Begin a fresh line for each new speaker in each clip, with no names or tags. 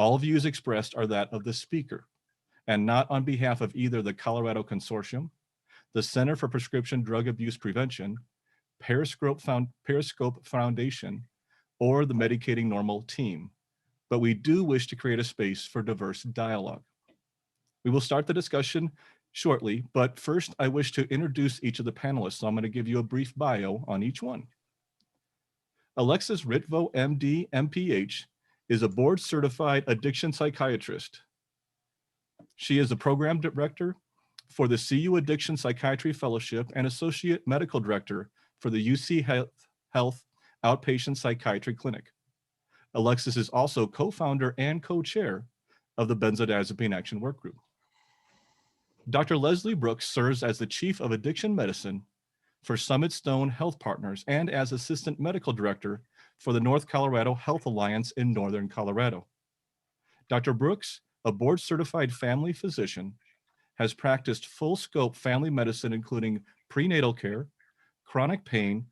All views expressed are that of the speaker and not on behalf of either the Colorado Consortium, the Center for Prescription Drug Abuse Prevention, Periscope Foundation, or the Medicating Normal team, but we do wish to create a space for diverse dialogue. We will start the discussion shortly, but first I wish to introduce each of the panelists. So I'm going to give you a brief bio on each one. Alexis Ritvo MD, MPH, is a board-certified addiction psychiatrist. She is the program director for the CU Addiction Psychiatry Fellowship and associate medical director for the UCHealth Outpatient Psychiatry Clinic. Alexis is also co-founder and co-chair of the Benzodiazepine Action Work Group. Dr. Leslie Brooks serves as the Chief of Addiction Medicine for Summit Stone Health Partners and as Assistant Medical Director for the North Colorado Health Alliance in Northern Colorado. Dr. Brooks, a board-certified family physician, has practiced full-scope family medicine, including prenatal care, chronic pain,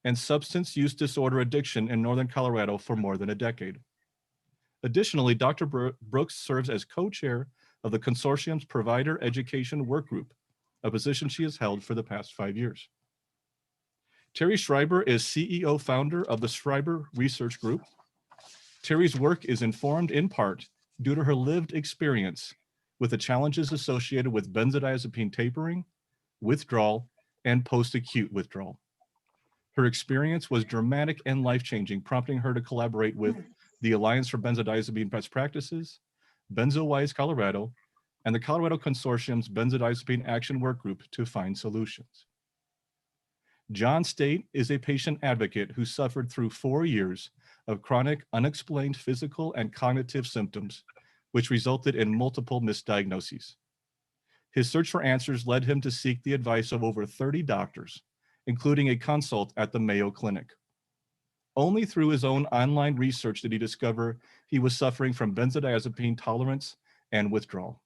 and substance use disorder addiction in Northern Colorado for more than a decade. Additionally, Dr. Brooks serves as co-chair of the Consortium's Provider Education Work Group, a position she has held for the past 5 years. Terry Schreiber is CEO founder of the Schreiber Research Group. Terry's work is informed in part due to her lived experience with the challenges associated with benzodiazepine tapering, withdrawal, and post-acute withdrawal. Her experience was dramatic and life-changing, prompting her to collaborate with the Alliance for Benzodiazepine Best Practices, BenzoWise Colorado, and the Colorado Consortium's Benzodiazepine Action Work Group to find solutions. John State is a patient advocate who suffered through 4 years of chronic, unexplained physical and cognitive symptoms, which resulted in multiple misdiagnoses. His search for answers led him to seek the advice of over 30 doctors, including a consult at the Mayo Clinic. Only through his own online research did he discover he was suffering from benzodiazepine tolerance and withdrawal.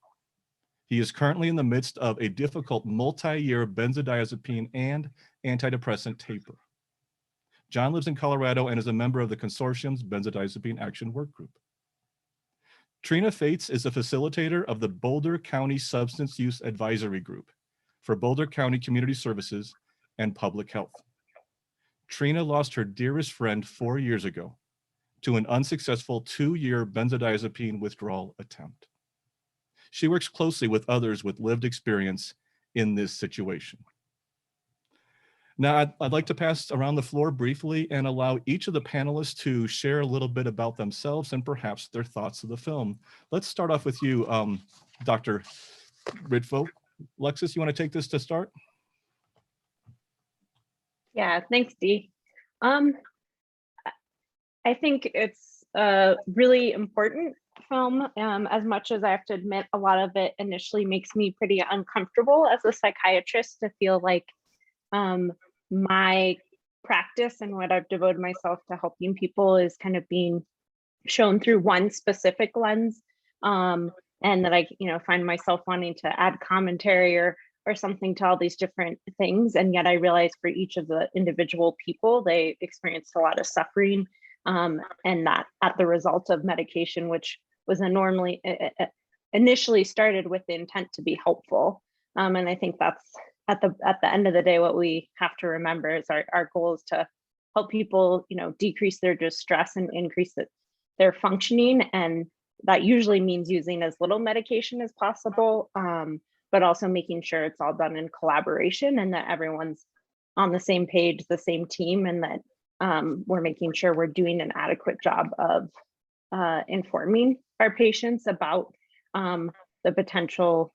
He is currently in the midst of a difficult multi-year benzodiazepine and antidepressant taper. John lives in Colorado and is a member of the Consortium's Benzodiazepine Action Work Group. Trina Fates is a facilitator of the Boulder County Substance Use Advisory Group for Boulder County Community Services and Public Health. Trina lost her dearest friend 4 years ago to an unsuccessful 2-year benzodiazepine withdrawal attempt. She works closely with others with lived experience in this situation. Now, I'd like to pass around the floor briefly and allow each of the panelists to share a little bit about themselves and perhaps their thoughts of the film. Let's start off with you, Dr. Ritvo. Alexis, you want to take this to start?
Yeah, thanks, Dee. I think it's a really important film. As much as I have to admit, a lot of it initially makes me pretty uncomfortable as a psychiatrist to feel like my practice and what I've devoted myself to helping people is kind of being shown through one specific lens, and that I, find myself wanting to add commentary or something to all these different things. And yet I realize for each of the individual people, they experienced a lot of suffering, and that at the result of medication, which was initially started with the intent to be helpful. And I think that's at the end of the day, what we have to remember is our goal is to help people, decrease their distress and increase their functioning. And that usually means using as little medication as possible, but also making sure it's all done in collaboration and that everyone's on the same page, the same team, and that we're making sure we're doing an adequate job of informing our patients about the potential,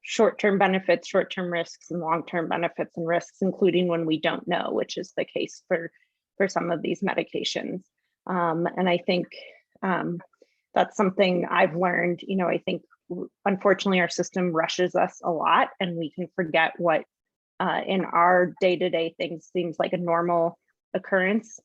short-term benefits, short-term risks, and long-term benefits and risks, including when we don't know, which is the case for some of these medications. And I think that's something I've learned. I think unfortunately our system rushes us a lot, and we can forget what in our day-to-day things seems like a normal occurrence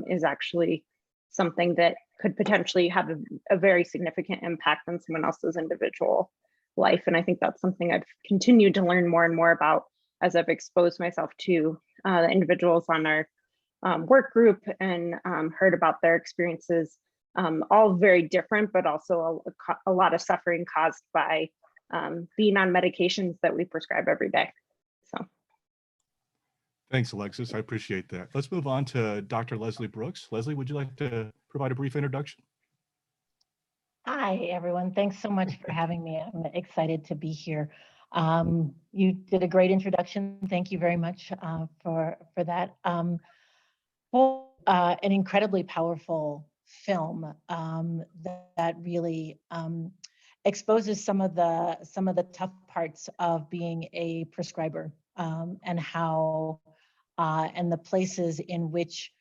is actually something that could potentially have a very significant impact on someone else's individual life. And I think that's something I've continued to learn more and more about as I've exposed myself to the individuals on our work group and heard about their experiences all very different, but also a lot of suffering caused by being on medications that we prescribe every day. So.
Thanks, Alexis. I appreciate that. Let's move on to Dr. Leslie Brooks. Leslie, would you like to provide a brief introduction?
Hi, everyone. Thanks so much for having me. I'm excited to be here. You did a great introduction. Thank you very much for that. An incredibly powerful film that really exposes some of the tough parts of being a prescriber, and how and the places in which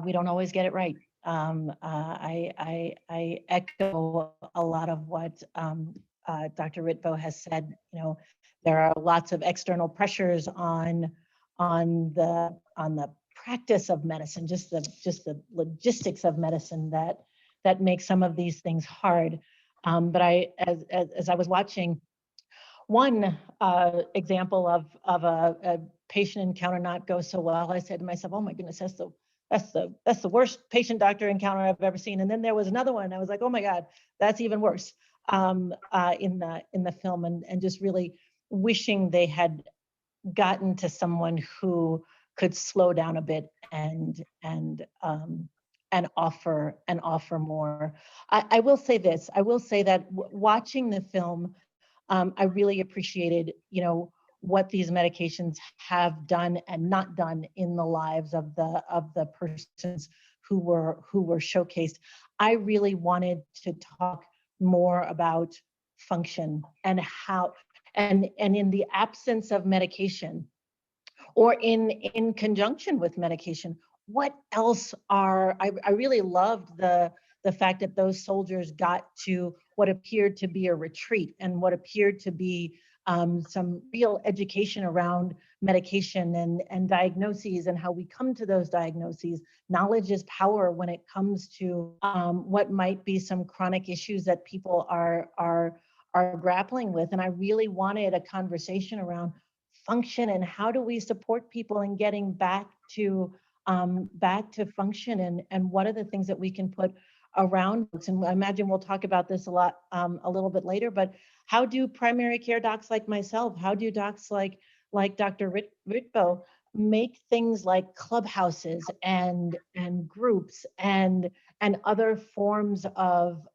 we don't always get it right. I echo a lot of what Dr. Ritvo has said. You know, there are lots of external pressures on the practice of medicine, just the logistics of medicine that make some of these things hard. But as I was watching, one example of a patient encounter not go so well, I said to myself, "Oh my goodness, that's the worst patient-doctor encounter I've ever seen." And then there was another one. I was like, "Oh my God, that's even worse." In the film, and just really wishing they had gotten to someone who could slow down a bit and offer more. I will say this. I will say that watching the film, I really appreciated, you know, what these medications have done and not done in the lives of the persons who were showcased. I really wanted to talk more about function and how, and in the absence of medication, or in conjunction with medication, what else are, I really loved the fact that those soldiers got to what appeared to be a retreat and what appeared to be some real education around medication and diagnoses and how we come to those diagnoses. Knowledge is power when it comes to what might be some chronic issues that people are grappling with. And I really wanted a conversation around function and how do we support people in getting back to function, and what are the things that we can put around. And I imagine we'll talk about this a lot a little bit later, but how do primary care docs like myself, how do docs like Dr. Ritvo make things like clubhouses and groups and other forms of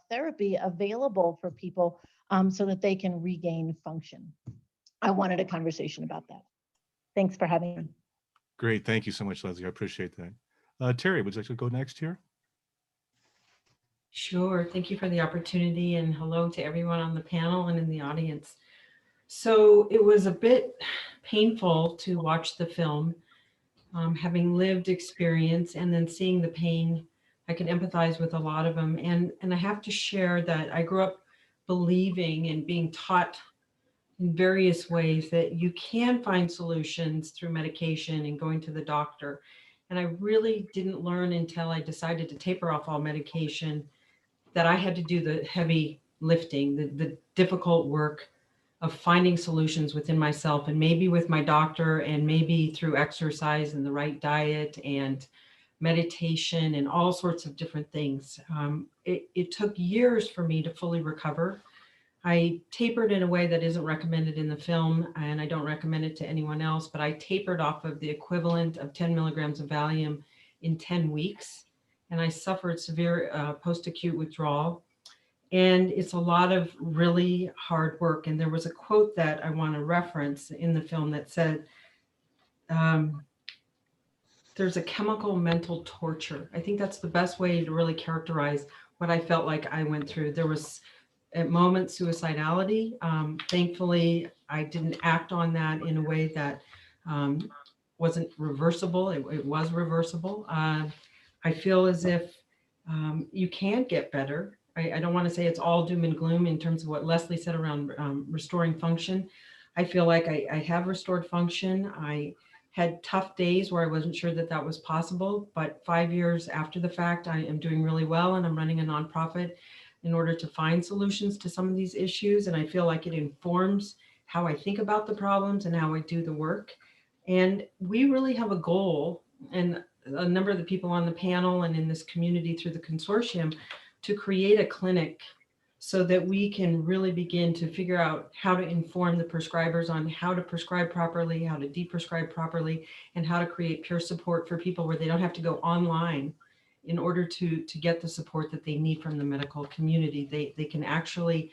therapy available for people so that they can regain function? I wanted a conversation about that. Thanks for having me.
Great. Thank you so much, Leslie. I appreciate that. Terry, would you like to go next here?
Sure. Thank you for the opportunity, and hello to everyone on the panel and in the audience. So it was a bit painful to watch the film, having lived experience and then seeing the pain. I can empathize with a lot of them. And I have to share that I grew up believing and being taught in various ways that you can find solutions through medication and going to the doctor. And I really didn't learn until I decided to taper off all medication that I had to do the heavy lifting, the difficult work of finding solutions within myself, and maybe with my doctor, and maybe through exercise and the right diet and meditation and all sorts of different things. It took years for me to fully recover. I tapered in a way that isn't recommended in the film, and I don't recommend it to anyone else, but I tapered off of the equivalent of 10 milligrams of Valium in 10 weeks. And I suffered severe post-acute withdrawal. And it's a lot of really hard work. And there was a quote that I want to reference in the film that said, there's a chemical mental torture. I think that's the best way to really characterize what I felt like I went through. There was at moments suicidality. Thankfully, I didn't act on that in a way that wasn't reversible. It was reversible. I feel as if you can get better. I don't want to say it's all doom and gloom in terms of what Leslie said around restoring function. I feel like I have restored function. I had tough days where I wasn't sure that that was possible, but 5 years after the fact, I am doing really well, and I'm running a nonprofit in order to find solutions to some of these issues. And I feel like it informs how I think about the problems and how I do the work. And we really have a goal, and a number of the people on the panel and in this community through the consortium to create a clinic so that we can really begin to figure out how to inform the prescribers on how to prescribe properly, how to de-prescribe properly, and how to create peer support for people where they don't have to go online in order to get the support that they need from the medical community. They can actually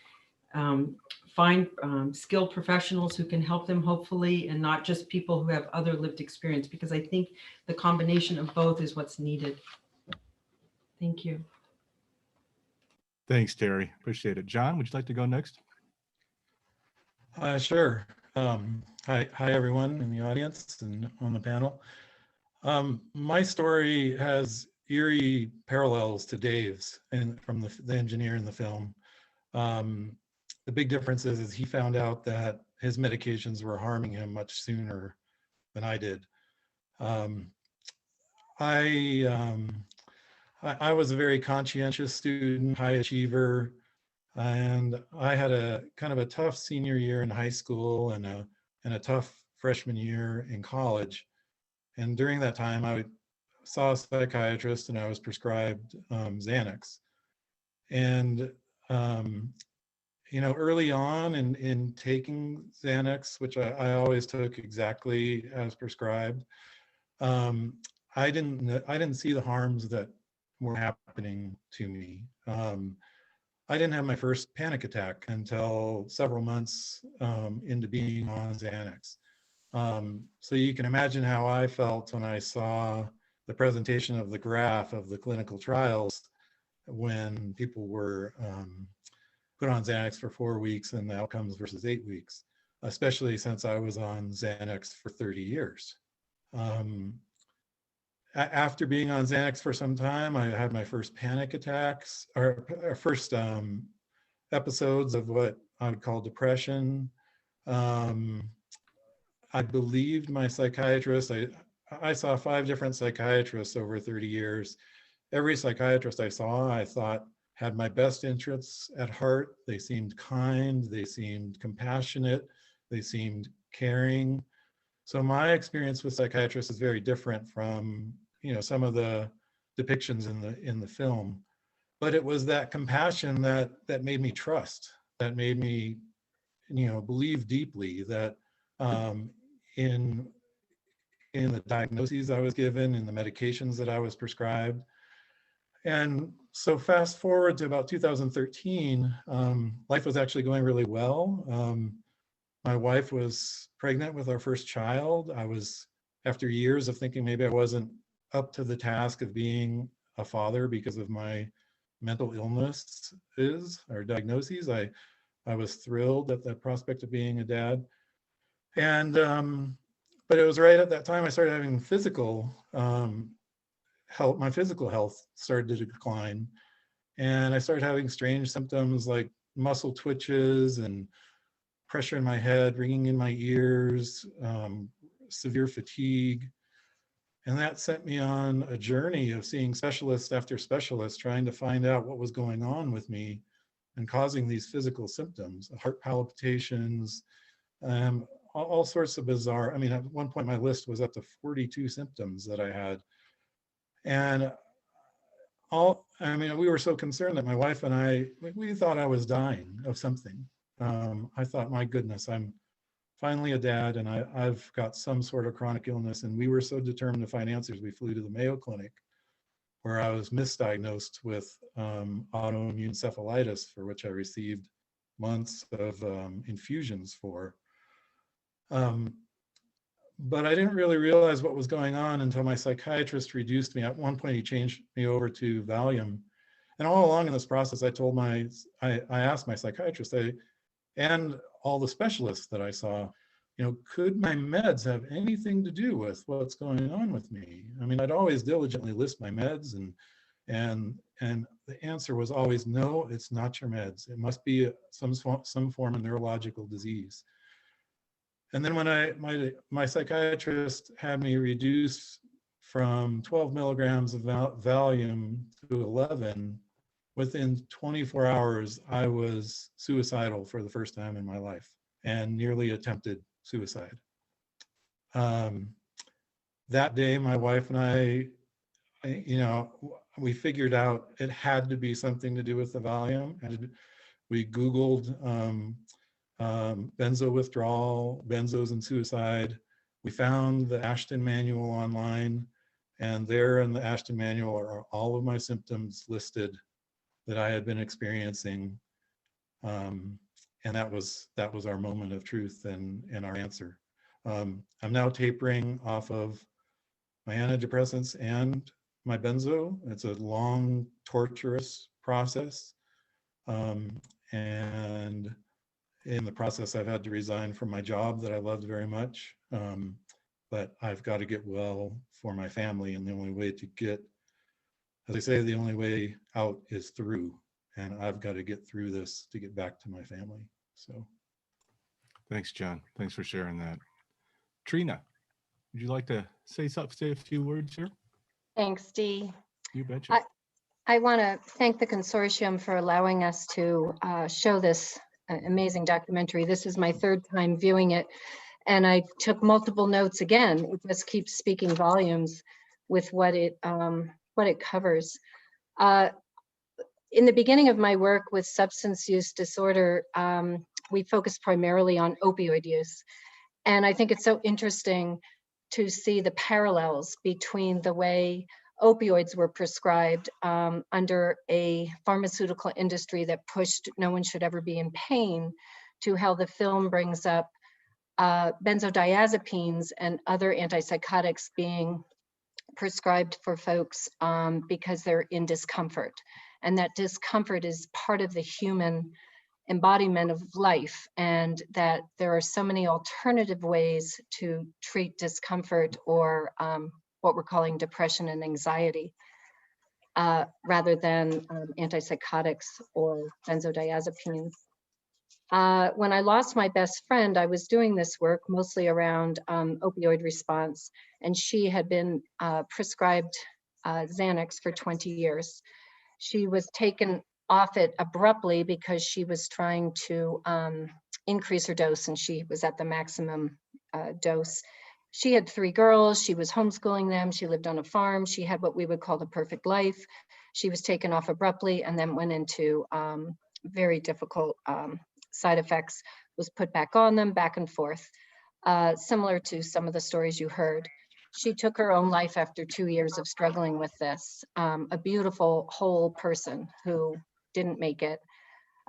find skilled professionals who can help them, hopefully, and not just people who have other lived experience, because I think the combination of both is what's needed. Thank you.
Thanks, Terry. Appreciate it. John, would you like to go next?
Sure. Hi, everyone in the audience and on the panel. My story has eerie parallels to Dave's and from the engineer in the film. The big difference is he found out that his medications were harming him much sooner than I did. I was a very conscientious student, high achiever, and I had a kind of a tough senior year in high school and a tough freshman year in college. And during that time, I saw a psychiatrist and I was prescribed Xanax. And you know, early on in taking Xanax, which I always took exactly as prescribed, I didn't see the harms that were happening to me. I didn't have my first panic attack until several months into being on Xanax. So you can imagine how I felt when I saw the presentation of the graph of the clinical trials when people were put on Xanax for 4 weeks and the outcomes versus 8 weeks, especially since I was on Xanax for 30 years. After being on Xanax for some time, I had my first panic attacks, or first episodes of what I would call depression. I believed my psychiatrist. I saw 5 different psychiatrists over 30 years. Every psychiatrist I saw, I thought had my best interests at heart. They seemed kind, they seemed compassionate, they seemed caring. So my experience with psychiatrists is very different from, you know, some of the depictions in the film. But it was that compassion that made me trust, that made me, you know, believe deeply that in the diagnoses I was given, in the medications that I was prescribed. And so fast forward to about 2013, life was actually going really well. My wife was pregnant with our first child. I was, after years of thinking maybe I wasn't up to the task of being a father because of my mental illness or diagnoses, I was thrilled at the prospect of being a dad. And, but it was right at that time I started having physical health, my physical health started to decline. And I started having strange symptoms like muscle twitches and pressure in my head, ringing in my ears, severe fatigue. And that sent me on a journey of seeing specialist after specialist, trying to find out what was going on with me and causing these physical symptoms, heart palpitations, all sorts of bizarre, I mean, at one point my list was up to 42 symptoms that I had. And I mean, we were so concerned that my wife and I, we thought I was dying of something. I thought, my goodness, I'm finally a dad and I've got some sort of chronic illness. And we were so determined to find answers, we flew to the Mayo Clinic, where I was misdiagnosed with autoimmune encephalitis, for which I received months of infusions for. But I didn't really realize what was going on until my psychiatrist reduced me. At one point, he changed me over to Valium. And all along in this process, I asked my psychiatrist and all the specialists that I saw, you know, could my meds have anything to do with what's going on with me? I mean, I'd always diligently list my meds, and the answer was always, no, it's not your meds. It must be some form of neurological disease. And then when my psychiatrist had me reduce from 12 milligrams of Valium to 11, within 24 hours, I was suicidal for the first time in my life and nearly attempted suicide. That day, my wife and I you know, we figured out it had to be something to do with the volume. And we Googled benzo withdrawal, benzos and suicide. We found the Ashton manual online, and there in the Ashton manual are all of my symptoms listed that I had been experiencing. And that was our moment of truth and our answer. I'm now tapering off of my antidepressants and my benzo. It's a long, torturous process. And in the process, I've had to resign from my job that I loved very much. But I've got to get well for my family. And the only way to get, as I say, the only way out is through. And I've got to get through this to get back to my family. So.
Thanks, John. Thanks for sharing that. Trina, would you like to say a few words here?
Thanks, Dee.
You betcha.
I want to thank the consortium for allowing us to show this amazing documentary. This is my third time viewing it, and I took multiple notes again. It just keeps speaking volumes with what it covers. In the beginning of my work with substance use disorder, we focused primarily on opioid use. And I think it's so interesting to see the parallels between the way opioids were prescribed under a pharmaceutical industry that pushed no one should ever be in pain, to how the film brings up benzodiazepines and other antipsychotics being prescribed for folks because they're in discomfort. And that discomfort is part of the human embodiment of life, and that there are so many alternative ways to treat discomfort or what we're calling depression and anxiety, rather than antipsychotics or benzodiazepines. When I lost my best friend, I was doing this work mostly around opioid response, and she had been prescribed Xanax for 20 years. She was taken off it abruptly because she was trying to increase her dose, and she was at the maximum dose. She had 3 girls. She was homeschooling them. She lived on a farm. She had what we would call the perfect life. She was taken off abruptly and then went into very difficult side effects, was put back on them, back and forth, similar to some of the stories you heard. She took her own life after 2 years of struggling with this, a beautiful, whole person who didn't make it.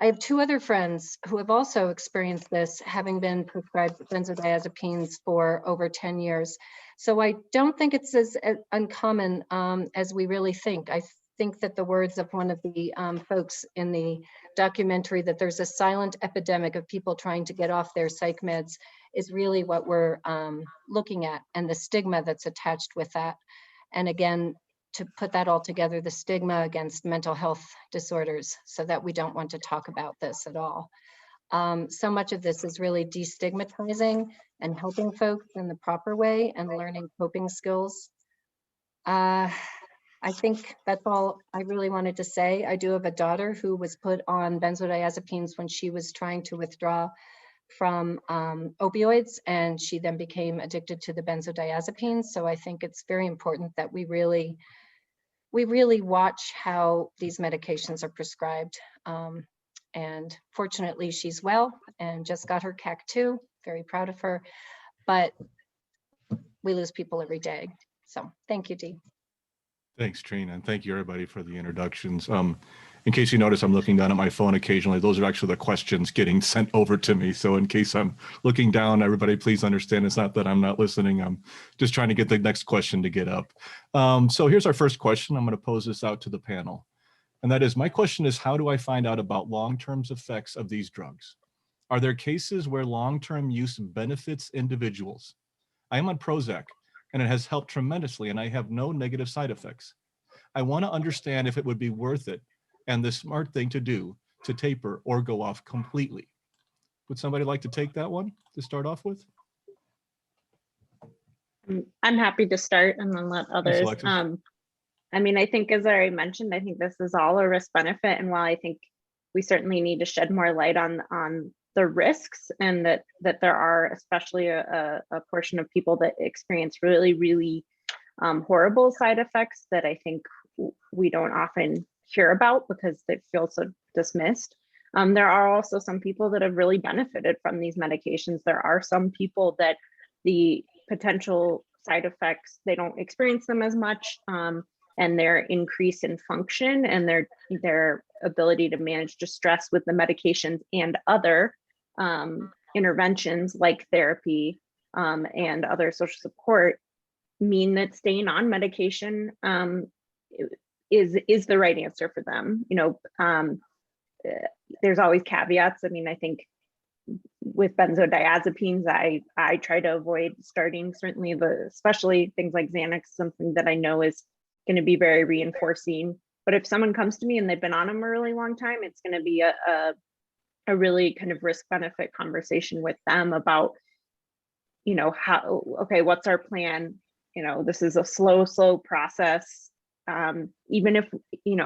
I have 2 other friends who have also experienced this, having been prescribed benzodiazepines for over 10 years. So I don't think it's as uncommon as we really think. I think that the words of one of the folks in the documentary, that there's a silent epidemic of people trying to get off their psych meds, is really what we're looking at, and the stigma that's attached with that. And again, to put that all together, the stigma against mental health disorders, so that we don't want to talk about this at all. So much of this is really destigmatizing and helping folks in the proper way and learning coping skills. I think that's all I really wanted to say. I do have a daughter who was put on benzodiazepines when she was trying to withdraw from opioids, and she then became addicted to the benzodiazepines. So I think it's very important that we really watch how these medications are prescribed. And fortunately, she's well and just got her CAC2. Very proud of her, but we lose people every day. So thank you, Dee.
Thanks, Trina, and thank you everybody for the introductions. In case you notice, I'm looking down at my phone occasionally. Those are actually the questions getting sent over to me. So in case I'm looking down, everybody please understand it's not that I'm not listening. I'm just trying to get the next question to get up. So here's our first question. I'm going to pose this out to the panel. And that is, my question is, how do I find out about long-term effects of these drugs? Are there cases where long-term use benefits individuals? I am on Prozac, and it has helped tremendously, and I have no negative side effects. I want to understand if it would be worth it and the smart thing to do to taper or go off completely. Would somebody like to take that one to start off with?
I'm happy to start and then let others. I mean, I think, as I already mentioned, I think this is all a risk benefit. And while I think we certainly need to shed more light on the risks, and that there are especially a portion of people that experience really horrible side effects that I think we don't often hear about because they feel so dismissed. There are also some people that have really benefited from these medications. There are some people that the potential side effects, they don't experience them as much, and their increase in function and their ability to manage distress with the medications and other interventions like therapy and other social support mean that staying on medication is the right answer for them. There's always caveats. I mean, I think with benzodiazepines, I try to avoid starting, certainly especially things like Xanax, something that I know is going to be very reinforcing. But if someone comes to me and they've been on them a really long time, it's going to be a really kind of risk benefit conversation with them about, how, okay, what's our plan? This is a slow process. Even if,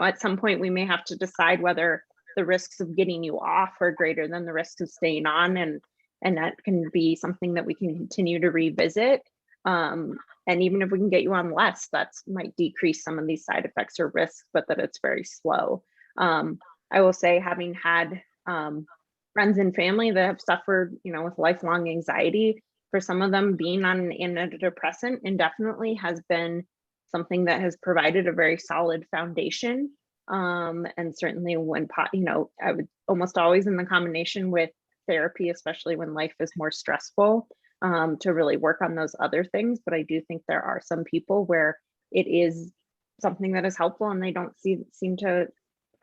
at some point we may have to decide whether the risks of getting you off are greater than the risks of staying on. And that can be something that we can continue to revisit. And even if we can get you on less, that might decrease some of these side effects or risks, but that it's very slow. I will say, having had friends and family that have suffered, with lifelong anxiety, for some of them, being on an antidepressant indefinitely has been something that has provided a very solid foundation. And certainly when, I would almost always in the combination with therapy, especially when life is more stressful, to really work on those other things. But I do think there are some people where it is something that is helpful and they don't seem to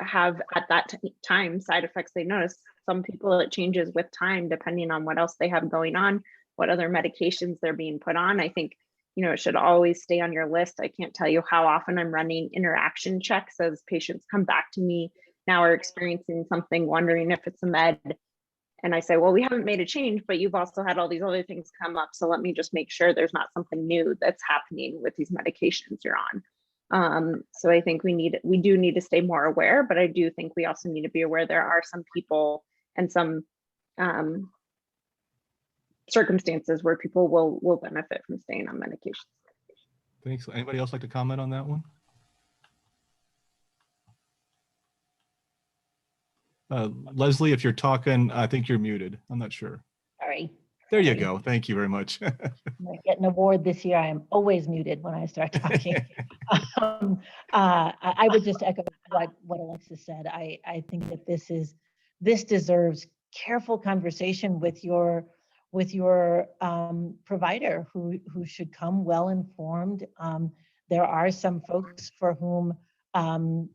have at that time side effects they notice. Some people it changes with time, depending on what else they have going on, what other medications they're being put on. I think, it should always stay on your list. I can't tell you how often I'm running interaction checks as patients come back to me now are experiencing something, wondering if it's a med. And I say, well, we haven't made a change, but you've also had all these other things come up. So let me just make sure there's not something new that's happening with these medications you're on. So I think we do need to stay more aware, but I do think we also need to be aware there are some people and some circumstances where people will benefit from staying on medication.
Thanks. Anybody else like to comment on that one? Leslie, if you're talking, I think you're muted. I'm not sure.
Sorry.
There you go. Thank you very much.
I'm gonna get an award this year. I am always muted when I start talking. I would just echo what Alexis said. I think that this deserves careful conversation with your provider who should come well informed. There are some folks for whom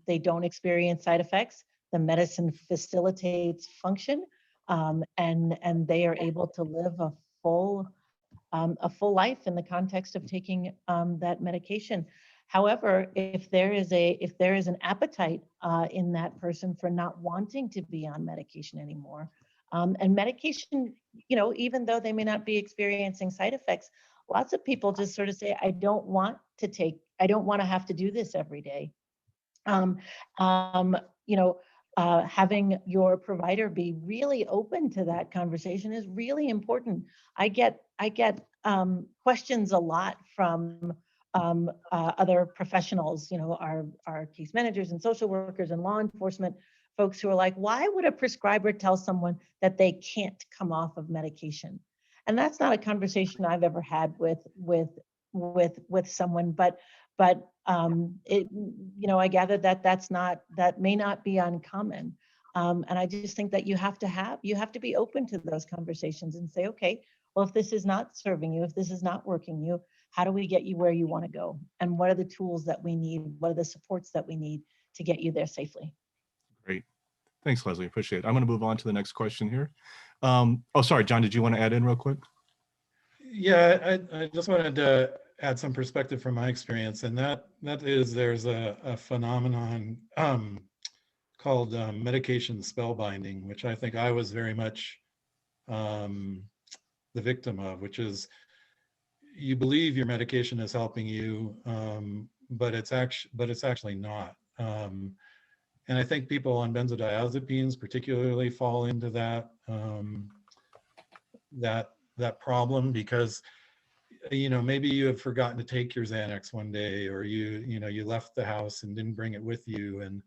they don't experience side effects. The medicine facilitates function, and they are able to live a full life in the context of taking that medication. However, if there is an appetite in that person for not wanting to be on medication anymore, and medication, even though they may not be experiencing side effects, lots of people just sort of say, I don't want to have to do this every day. Having your provider be really open to that conversation is really important. I get questions a lot from other professionals, our case managers and social workers and law enforcement folks who are like, why would a prescriber tell someone that they can't come off of medication? And that's not a conversation I've ever had with someone, but I gather that may not be uncommon. And I just think that you have to be open to those conversations and say, okay, well, if this is not serving you, if this is not working you, how do we get you where you want to go? And what are the tools that we need? What are the supports that we need to get you there safely?
Great. Thanks, Leslie. Appreciate it. I'm going to move on to the next question here. Sorry, John, did you want to add in real quick?
Yeah, I just wanted to add some perspective from my experience, and that is there's a phenomenon called medication spellbinding, which I think I was very much the victim of, which is you believe your medication is helping you, but it's actually not. And I think people on benzodiazepines particularly fall into that that problem, because you know, maybe you have forgotten to take your Xanax one day, or you left the house and didn't bring it with you, and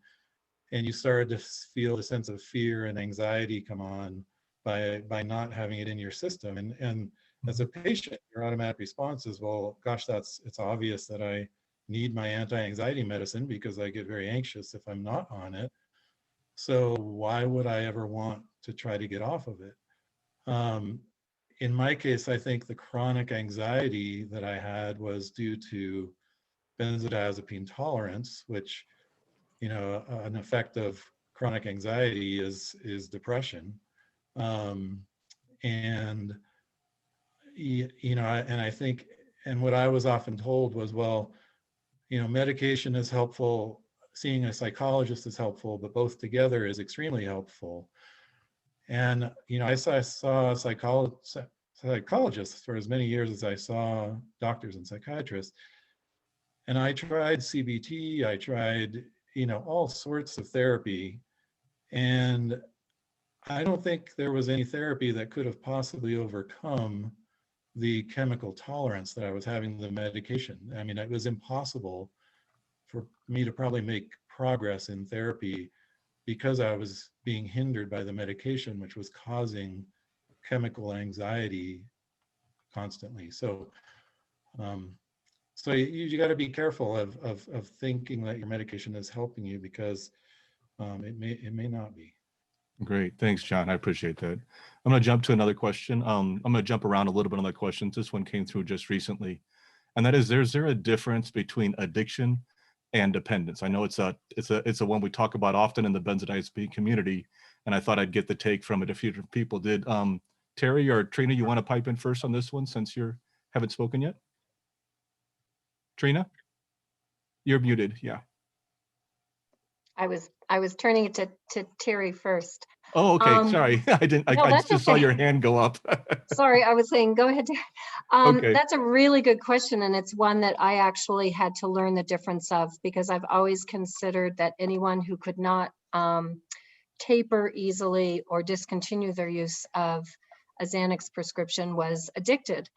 you started to feel a sense of fear and anxiety come on by not having it in your system. And as a patient, your automatic response is, well, gosh, it's obvious that I need my anti-anxiety medicine because I get very anxious if I'm not on it. So why would I ever want to try to get off of it? In my case, I think the chronic anxiety that I had was due to benzodiazepine tolerance, which, you know, an effect of chronic anxiety is depression. And, you know, and I think, and what I was often told was, well, you know, medication is helpful, seeing a psychologist is helpful, but both together is extremely helpful. And, you know, I saw psychologists for as many years as I saw doctors and psychiatrists. And I tried CBT, I tried, you know, all sorts of therapy. And I don't think there was any therapy that could have possibly overcome the chemical tolerance that I was having to the medication. I mean, it was impossible for me to probably make progress in therapy because I was being hindered by the medication, which was causing chemical anxiety constantly. So, so you got to be careful of thinking that your medication is helping you, because it may not be.
Great. Thanks, John. I appreciate that. I'm going to jump to another question. I'm going to jump around a little bit on the questions. This one came through just recently. And that is, is there a difference between addiction and dependence? I know it's a one we talk about often in the benzodiazepine community, and I thought I'd get the take from it if few people did. Terry or Trina, you want to pipe in first on this one since you haven't spoken yet? Trina? You're muted, yeah.
I was turning it to Terry first.
Oh, okay. Sorry, I didn't.
No,
I
that's
just saw
okay.
your hand go up.
Sorry, I was saying, go ahead.
Okay.
That's a really good question, and it's one that I actually had to learn the difference of, because I've always considered that anyone who could not taper easily or discontinue their use of a Xanax prescription was addicted.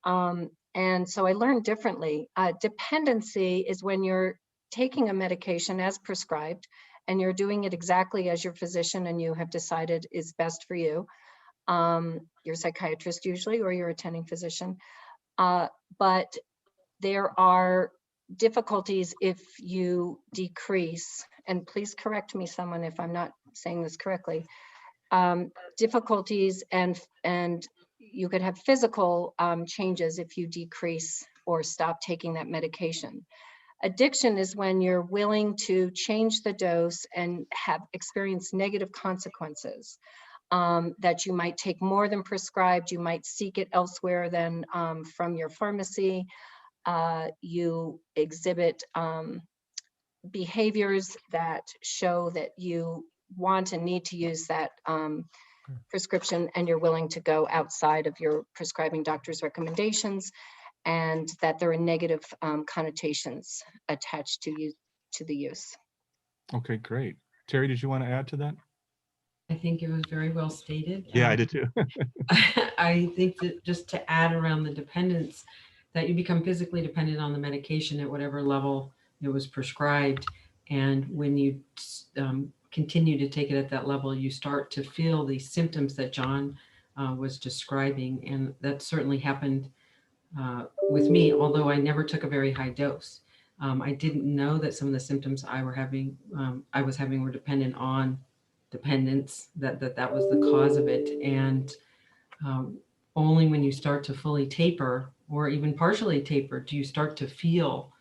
And so I learned differently. Dependency is when you're taking a medication as prescribed and you're doing it exactly as your physician and you have decided is best for you, your psychiatrist usually, or your attending physician. But there are difficulties if you decrease, and please correct me someone if I'm not saying this correctly, difficulties and you could have physical changes if you decrease or stop taking that medication. Addiction is when you're willing to change the dose and have experienced negative consequences, that you might take more than prescribed, you might seek it elsewhere than from your pharmacy, you exhibit behaviors that show that you want and need to use that prescription, and you're willing to go outside of your prescribing doctor's recommendations, and that there are negative connotations attached to the use.
Okay, great. Terry, did you want to add to that?
I think it was very well stated.
Yeah, I did too.
I think that just to add around the dependence, that you become physically dependent on the medication at whatever level it was prescribed. And when you continue to take it at that level, you start to feel the symptoms that John was describing. And that certainly happened with me, although I never took a very high dose. I didn't know that some of the symptoms I was having were dependent on dependence, that was the cause of it. And only when you start to fully taper or even partially taper do you start to feel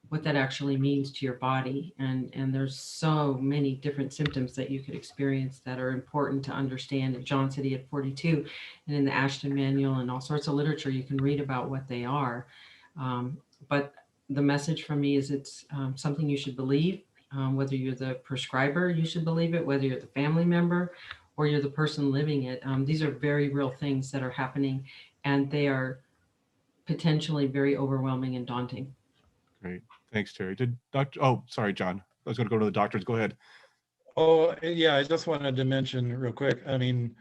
what that actually means to your body. And there's so many different symptoms that you could experience that are important to understand. And John said he had 42, and in the Ashton Manual and all sorts of literature, you can read about what they are. But the message from me is it's something you should believe. Whether you're the prescriber, you should believe it, whether you're the family member or you're the person living it. These are very real things that are happening, and they are potentially very overwhelming and daunting.
Great. Thanks, Terry. Oh, sorry, John. I was going to go to the doctors. Go ahead.
Oh, yeah, I just wanted to mention real quick. I mean,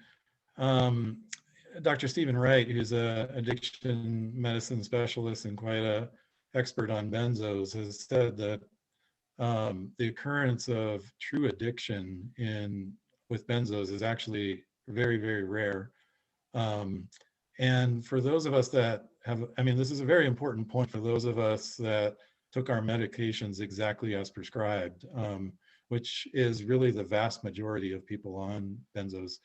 Dr. Stephen Wright, who's a addiction medicine specialist and quite a expert on benzos, has said that the occurrence of true addiction with benzos is actually very, very rare. And for those of us that have, I mean, this is a very important point for those of us that took our medications exactly as prescribed, which is really the vast majority of people on benzos.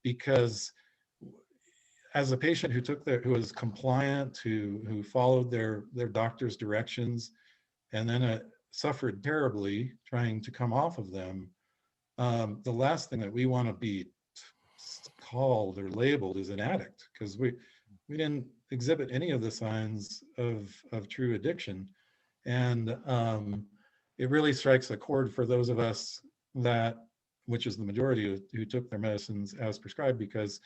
Because as a patient who was compliant, who followed their doctor's directions, and then suffered terribly trying to come off of them, the last thing that we want to be called or labeled is an addict, because we didn't exhibit any of the signs of true addiction. And it really strikes a chord for those of us which is the majority who took their medicines as prescribed, because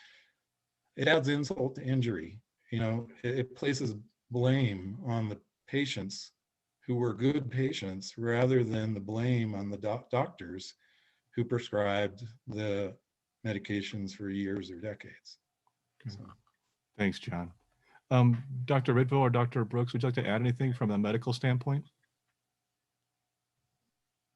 it adds insult to injury. You know, it places blame on the patients who were good patients rather than the blame on the doctors who prescribed the medications for years or decades. So.
Thanks, John. Dr. Ritvo or Dr. Brooks, would you like to add anything from a medical standpoint?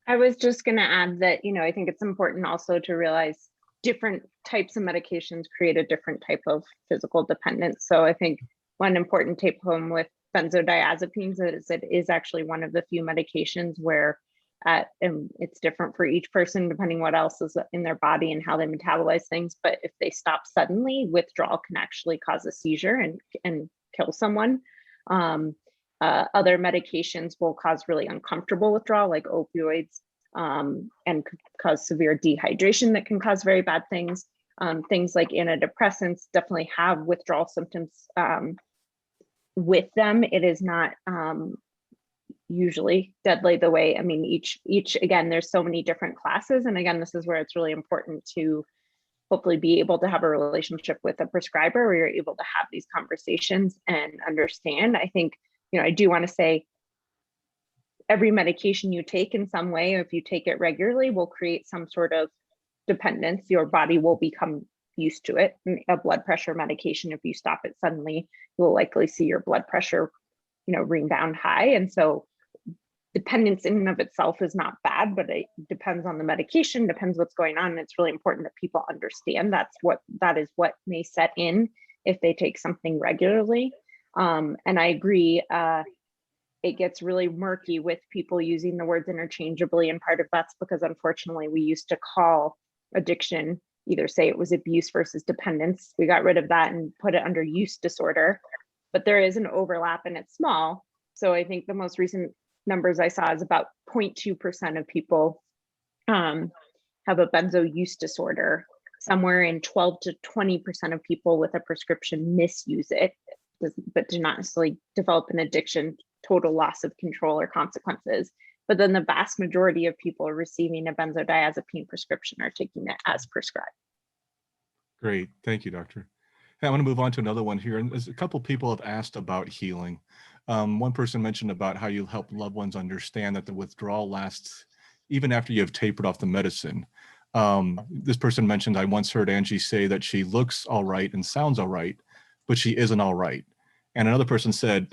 I was just going to add that, you know, I think it's important also to realize different types of medications create a different type of physical dependence. So I think one important take home with benzodiazepines is it is actually one of the few medications where and it's different for each person depending what else is in their body and how they metabolize things. But if they stop suddenly, withdrawal can actually cause a seizure and kill someone. Other medications will cause really uncomfortable withdrawal, like opioids, and could cause severe dehydration that can cause very bad things. Things like antidepressants definitely have withdrawal symptoms with them. It is not usually deadly the way, I mean, each again, there's so many different classes. And again, this is where it's really important to hopefully be able to have a relationship with a prescriber where you're able to have these conversations and understand. I think, you know, I do want to say every medication you take in some way, if you take it regularly, will create some sort of dependence. Your body will become used to it. A blood pressure medication, if you stop it suddenly, you will likely see your blood pressure, you know, rebound high. And so dependence in and of itself is not bad, but it depends on the medication, depends what's going on. And it's really important that people understand that is what may set in if they take something regularly. And I agree, it gets really murky with people using the words interchangeably. And part of that's because unfortunately we used to call addiction, either say it was abuse versus dependence. We got rid of that and put it under use disorder, but there is an overlap and it's small. So I think the most recent numbers I saw is about 0.2% of people have a benzo use disorder. Somewhere in 12 to 20% of people with a prescription misuse it, but do not necessarily develop an addiction, total loss of control or consequences. But then the vast majority of people receiving a benzodiazepine prescription are taking it as prescribed.
Great, thank you, doctor. Hey, I want to move on to another one here. And a couple people have asked about healing. One person mentioned about how you help loved ones understand that the withdrawal lasts even after you have tapered off the medicine. This person mentioned, I once heard Angie say that she looks all right and sounds all right, but she isn't all right. And another person said,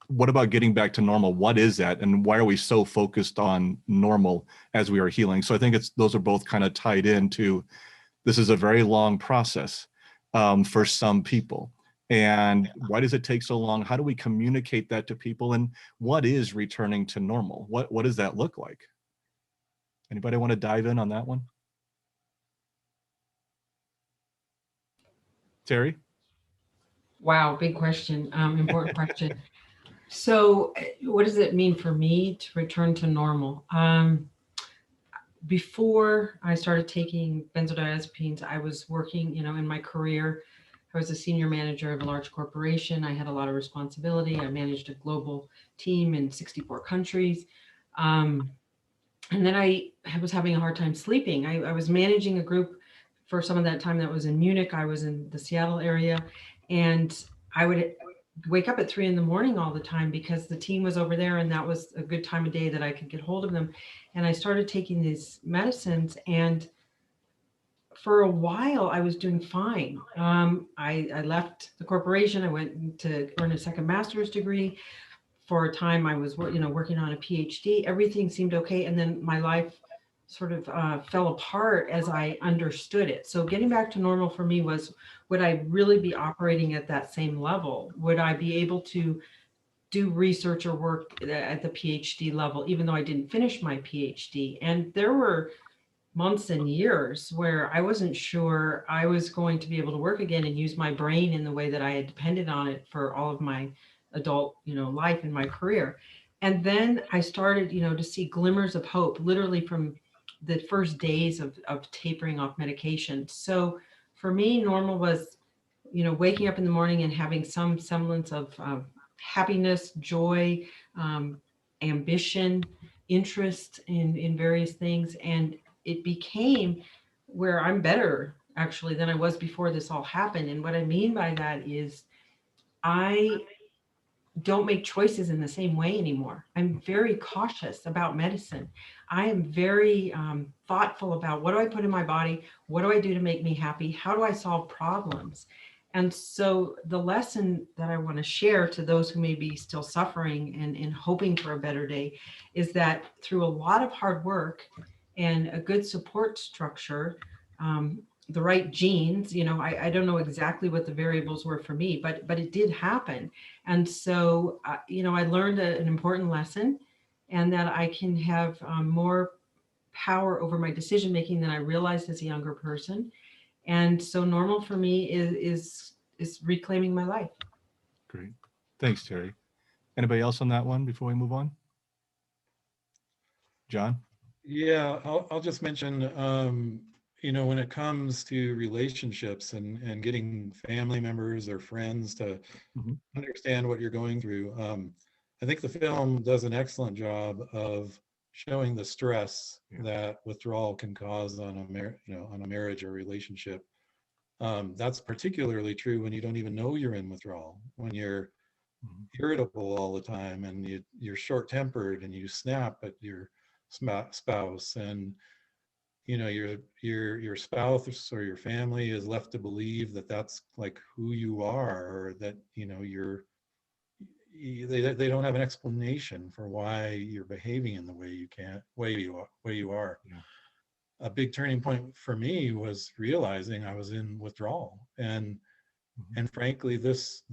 what about getting back to normal? What is that? And why are we so focused on normal as we are healing? So I think those are both kind of tied into, this is a very long process for some people. And why does it take so long? How do we communicate that to people? And what is returning to normal? What does that look like? Anybody want to dive in on that one? Terry?
Wow, big question, important question. So what does it mean for me to return to normal? Before I started taking benzodiazepines, I was working, you know, in my career, I was a senior manager of a large corporation. I had a lot of responsibility. I managed a global team in 64 countries. And then I was having a hard time sleeping. I was managing a group for some of that time that was in Munich. I was in the Seattle area, and I would wake up at 3 in the morning all the time because the team was over there, and that was a good time of day that I could get hold of them. And I started taking these medicines, and for a while, I was doing fine. I left the corporation. I went to earn a second master's degree. For a time, I was working on a PhD. Everything seemed okay, and then my life sort of fell apart as I understood it. So getting back to normal for me was, would I really be operating at that same level? Would I be able to do research or work at the PhD level, even though I didn't finish my PhD? And there were months and years where I wasn't sure I was going to be able to work again and use my brain in the way that I had depended on it for all of my adult, life and my career. And then I started, to see glimmers of hope, literally from the first days of tapering off medication. So for me, normal was, waking up in the morning and having some semblance of happiness, joy, ambition, interest in various things. And it became where I'm better actually than I was before this all happened. And what I mean by that is I don't make choices in the same way anymore. I'm very cautious about medicine. I am very thoughtful about, what do I put in my body? What do I do to make me happy? How do I solve problems? And so the lesson that I want to share to those who may be still suffering and hoping for a better day is that through a lot of hard work and a good support structure, the right genes, I don't know exactly what the variables were for me, but it did happen. And so, I learned an important lesson, and that I can have more power over my decision making than I realized as a younger person. And so normal for me is reclaiming my life.
Great. Thanks, Terry. Anybody else on that one before we move on? John?
Yeah, I'll just mention, when it comes to relationships and getting family members or friends to
Mhm.
understand what you're going through, I think the film does an excellent job of showing the stress that withdrawal can cause on on a marriage or relationship. That's particularly true when you don't even know you're in withdrawal, when you're irritable all the time and you're short-tempered and you snap at your spouse, and your spouse or your family is left to believe that that's like who you are, or that they don't have an explanation for why you're behaving in the way you are.
Yeah.
A big turning point for me was realizing I was in withdrawal, and frankly this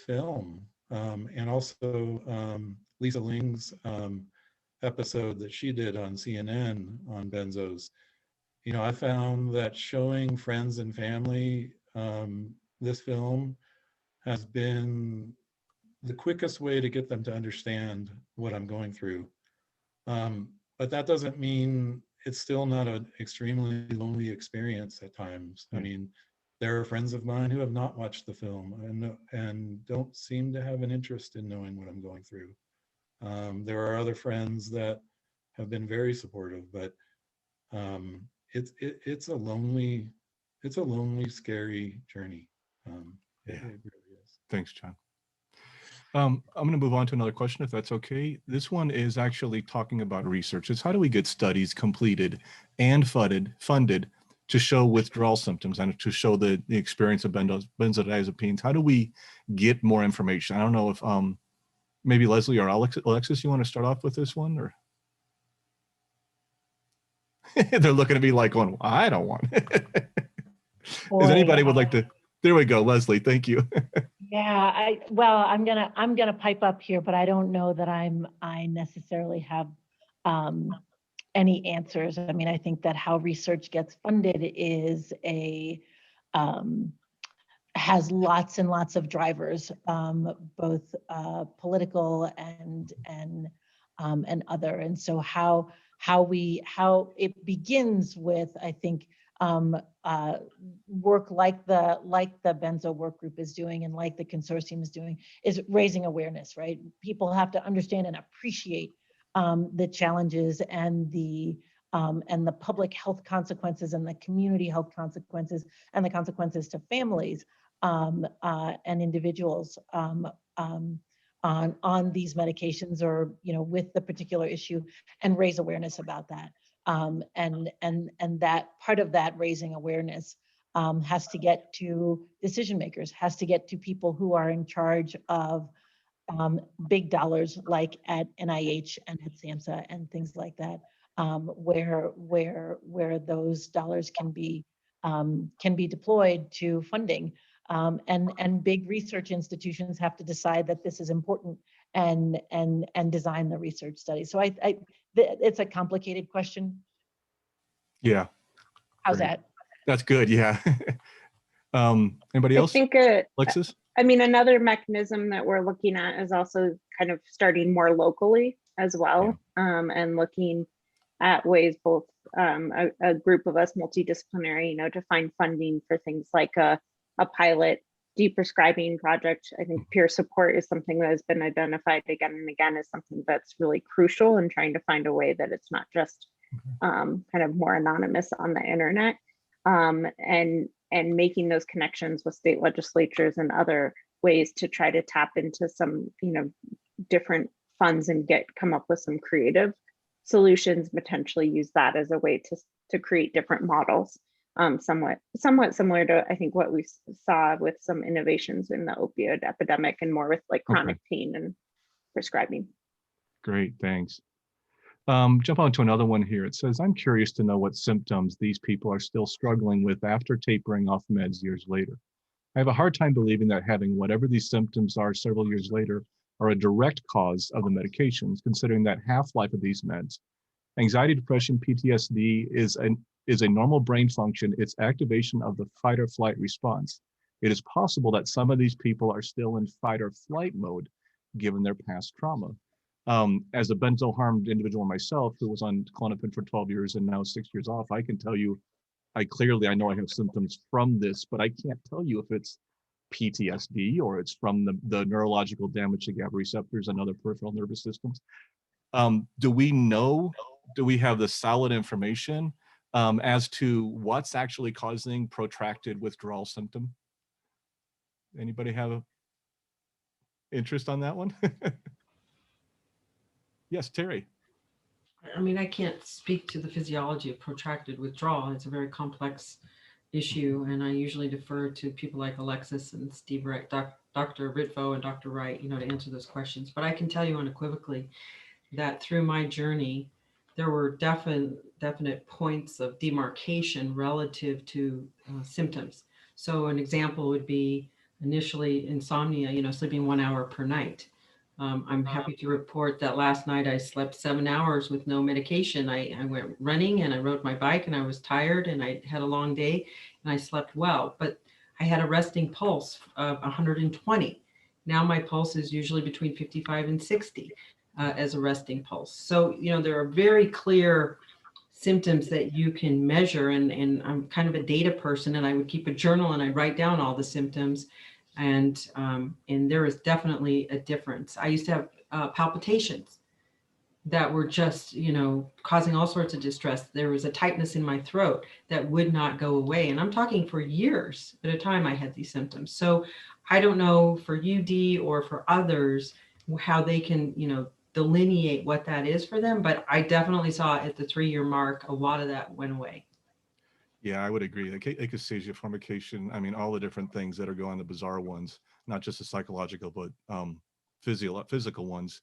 film, and also Lisa Ling's episode that she did on CNN on benzos, I found that showing friends and family this film has been the quickest way to get them to understand what I'm going through. But that doesn't mean it's still not an extremely lonely experience at times. I mean, there are friends of mine who have not watched the film and don't seem to have an interest in knowing what I'm going through. There are other friends that have been very supportive, but it's a lonely, scary journey. It really is.
Thanks, John. I'm going to move on to another question, if that's okay. This one is actually talking about research. It's how do we get studies completed and funded to show withdrawal symptoms and to show the experience of benzodiazepines? How do we get more information? I don't know if maybe Leslie or Alexis, you want to start off with this one, or? They're looking at me like, going, I don't want it. Does anybody would like to? There we go, Leslie. Thank you.
Yeah, I'm gonna pipe up here, but I don't know that I necessarily have any answers. I mean, I think that how research gets funded is has lots and lots of drivers, both political and other. And so how it begins with, I think, work like the Benzo work group is doing and like the consortium is doing, is raising awareness, right? People have to understand and appreciate the challenges and the public health consequences and the community health consequences and the consequences to families and individuals on these medications, or with the particular issue, and raise awareness about that. and that part of that raising awareness has to get to decision makers, has to get to people who are in charge of big dollars like at NIH and at SAMHSA and things like that, where those dollars can be deployed to funding. And big research institutions have to decide that this is important and design the research study. So it's a complicated question.
Yeah.
How's
Great.
that?
That's good. Yeah. Anybody
I
else?
think,
Alexis?
I mean, another mechanism that we're looking at is also kind of starting more locally as well, and looking at ways both a group of us multidisciplinary, to find funding for things like a pilot deprescribing project. I think peer support is something that has been identified again and again as something that's really crucial in trying to find a way that it's not just kind of more anonymous on the internet, and making those connections with state legislatures and other ways to try to tap into some different funds and come up with some creative solutions, potentially use that as a way to create different models, somewhat similar to I think what we saw with some innovations in the opioid epidemic and more with like chronic pain and prescribing.
Great, thanks. Jump on to another one here. It says, I'm curious to know what symptoms these people are still struggling with after tapering off meds years later. I have a hard time believing that having whatever these symptoms are several years later are a direct cause of the medications, considering that half-life of these meds. Anxiety, depression, PTSD is a normal brain function. It's activation of the fight or flight response. It is possible that some of these people are still in fight or flight mode, given their past trauma. As a benzo harmed individual myself, who was on Klonopin for 12 years and now 6 years off, I can tell you, I know I have symptoms from this, but I can't tell you if it's PTSD or it's from the neurological damage to GABA receptors and other peripheral nervous systems. Do we have the solid information as to what's actually causing protracted withdrawal symptom? Anybody have an interest on that one? Yes, Terry.
I mean, I can't speak to the physiology of protracted withdrawal. It's a very complex issue, and I usually defer to people like Alexis and Steve Wright, Dr. Ritvo and Dr. Wright, to answer those questions. But I can tell you unequivocally that through my journey, there were definite points of demarcation relative to symptoms. So an example would be initially insomnia, sleeping 1 hour per night. I'm happy to report that last night I slept 7 hours with no medication. I went running and I rode my bike and I was tired and I had a long day and I slept well, but I had a resting pulse of 120. Now my pulse is usually between 55 and 60 as a resting pulse. So, there are very clear symptoms that you can measure, and I'm kind of a data person, and I would keep a journal and I write down all the symptoms. And there is definitely a difference. I used to have palpitations that were just, causing all sorts of distress. There was a tightness in my throat that would not go away. And I'm talking for years at a time I had these symptoms. So I don't know for you, Dee, or for others, how they can, delineate what that is for them. But I definitely saw at the 3-year mark, a lot of that went away.
Yeah, I would agree. Akathisia, formication, I mean, all the different things that are going on, the bizarre ones, not just the psychological, but physical ones.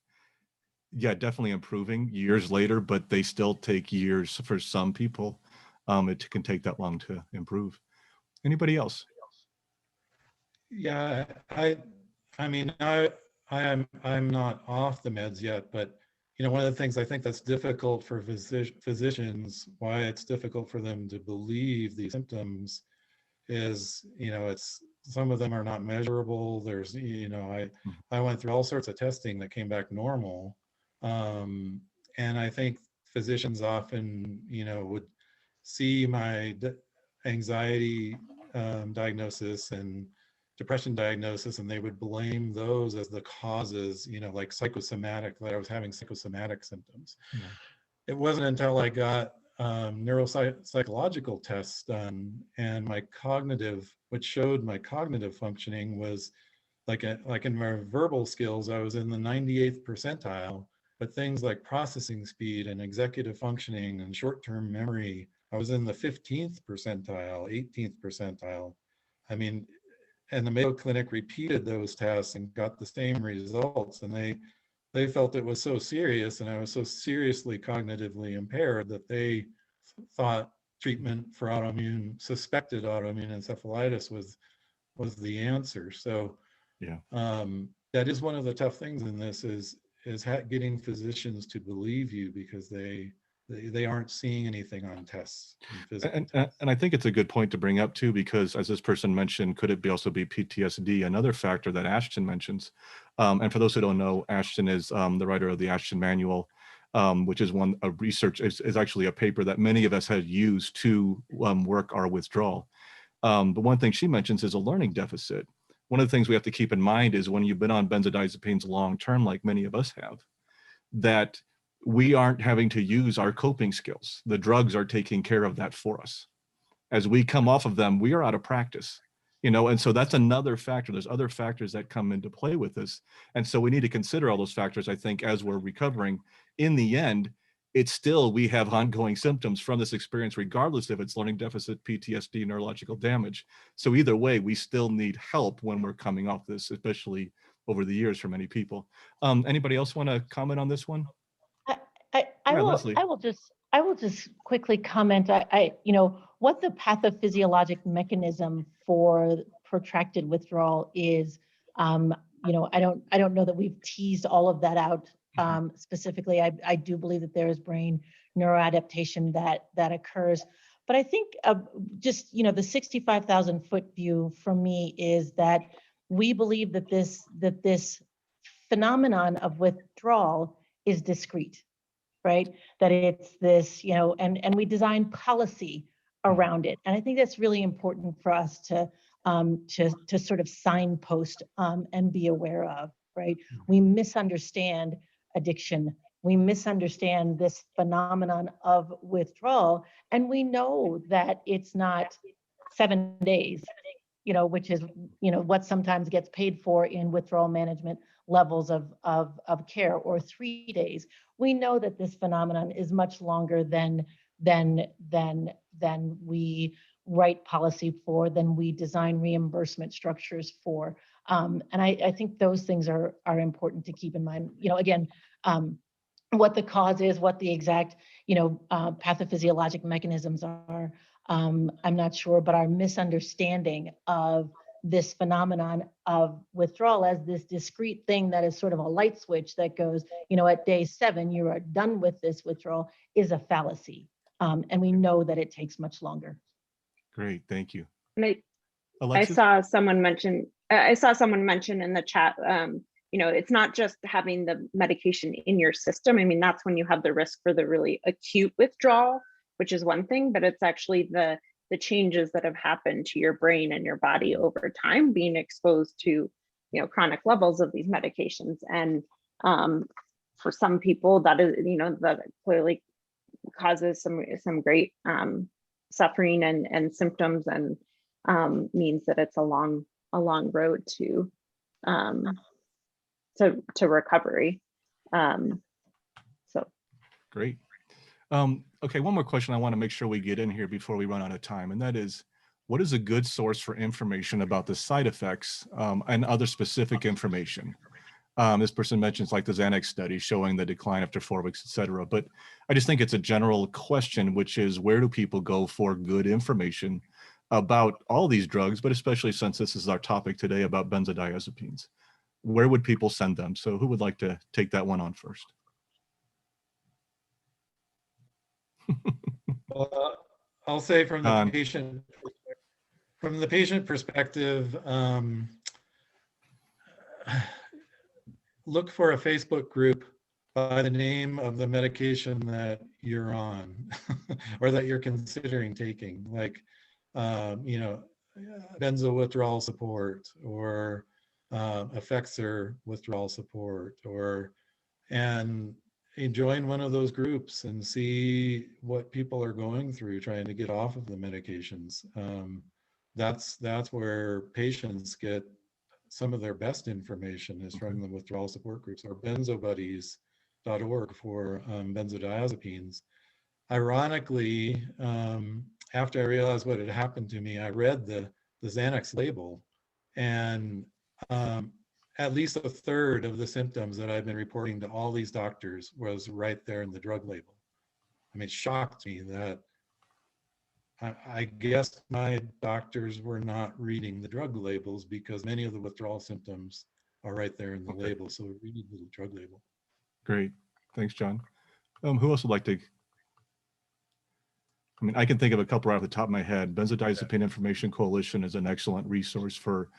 Yeah, definitely improving years later, but they still take years for some people. It can take that long to improve. Anybody else?
Yeah, I mean, I'm not off the meds yet, but one of the things I think that's difficult for physicians, why it's difficult for them to believe these symptoms is, it's some of them are not measurable. There's, I went through all sorts of testing that came back normal. And I think physicians often, would see my anxiety diagnosis and depression diagnosis, and they would blame those as the causes, like psychosomatic, that I was having psychosomatic symptoms. Yeah. It wasn't until I got neuropsychological tests done and which showed my cognitive functioning was like in my verbal skills, I was in the 98th percentile, but things like processing speed and executive functioning and short-term memory, I was in the 15th percentile, 18th percentile. I mean, and the Mayo Clinic repeated those tests and got the same results, and they felt it was so serious and I was so seriously cognitively impaired that they thought treatment for suspected autoimmune encephalitis was the answer. So
Yeah.
that is one of the tough things in this is getting physicians to believe you, because they aren't seeing anything on tests.
And I think it's a good point to bring up too, because as this person mentioned, could it also be PTSD? Another factor that Ashton mentions. And for those who don't know, Ashton is the writer of the Ashton Manual, which is is actually a paper that many of us have used to work our withdrawal. But one thing she mentions is a learning deficit. One of the things we have to keep in mind is when you've been on benzodiazepines long-term, like many of us have, that we aren't having to use our coping skills. The drugs are taking care of that for us. As we come off of them, we are out of practice, and so that's another factor. There's other factors that come into play with this. And so we need to consider all those factors, I think, as we're recovering. In the end, it's still, we have ongoing symptoms from this experience, regardless if it's learning deficit, PTSD, neurological damage. So either way, we still need help when we're coming off this, especially over the years for many people. Anybody else want to comment on this one?
I
Leslie.
will just quickly comment. What the pathophysiologic mechanism for protracted withdrawal is. I don't know that we've teased all of that out specifically. I do believe that there is brain neuroadaptation that occurs, but I think just the 65,000 foot view from me is that we believe that this phenomenon of withdrawal is discrete. Right? That it's this, and we design policy around it. And I think that's really important for us to sort of signpost and be aware of, right? We misunderstand addiction. We misunderstand this phenomenon of withdrawal. And we know that it's not 7 days, which is, what sometimes gets paid for in withdrawal management levels of care, or 3 days. We know that this phenomenon is much longer than we write policy for, than we design reimbursement structures for. And I think those things are important to keep in mind. Again, what the cause is, what the exact, pathophysiologic mechanisms are, I'm not sure, but our misunderstanding of this phenomenon of withdrawal as this discrete thing that is sort of a light switch that goes, at day 7, you are done with this withdrawal, is a fallacy. And we know that it takes much longer.
Great, thank you.
And
Alexis?
I saw someone mention in the chat, it's not just having the medication in your system. I mean, that's when you have the risk for the really acute withdrawal, which is one thing, but it's actually the changes that have happened to your brain and your body over time, being exposed to, chronic levels of these medications. And for some people, that is, that clearly causes some great suffering and symptoms, and means that it's a long road to recovery. So
great. Okay, one more question I want to make sure we get in here before we run out of time, and that is, what is a good source for information about the side effects and other specific information? This person mentions like the Xanax study showing the decline after 4 weeks, et cetera. But I just think it's a general question, which is, where do people go for good information about all these drugs, but especially since this is our topic today about benzodiazepines? Where would people send them? So who would like to take that one on first?
Well, I'll say from the patient perspective, look for a Facebook group by the name of the medication that you're on or that you're considering taking, like benzo withdrawal support, or Effexor withdrawal support, and join one of those groups and see what people are going through trying to get off of the medications. That's where patients get some of their best information, is from the withdrawal support groups. Our Benzo buddies .org for benzodiazepines. Ironically, after I realized what had happened to me, I read the Xanax label, and at least a third of the symptoms that I've been reporting to all these doctors was right there in the drug label. I mean, it shocked me that I guess my doctors were not reading the drug labels, because many of the withdrawal symptoms are right there in the label. So we read the drug label.
Great. Thanks, John. Who else would like to? I mean, I can think of a couple right off the top of my head. Benzodiazepine Information Coalition is an excellent resource for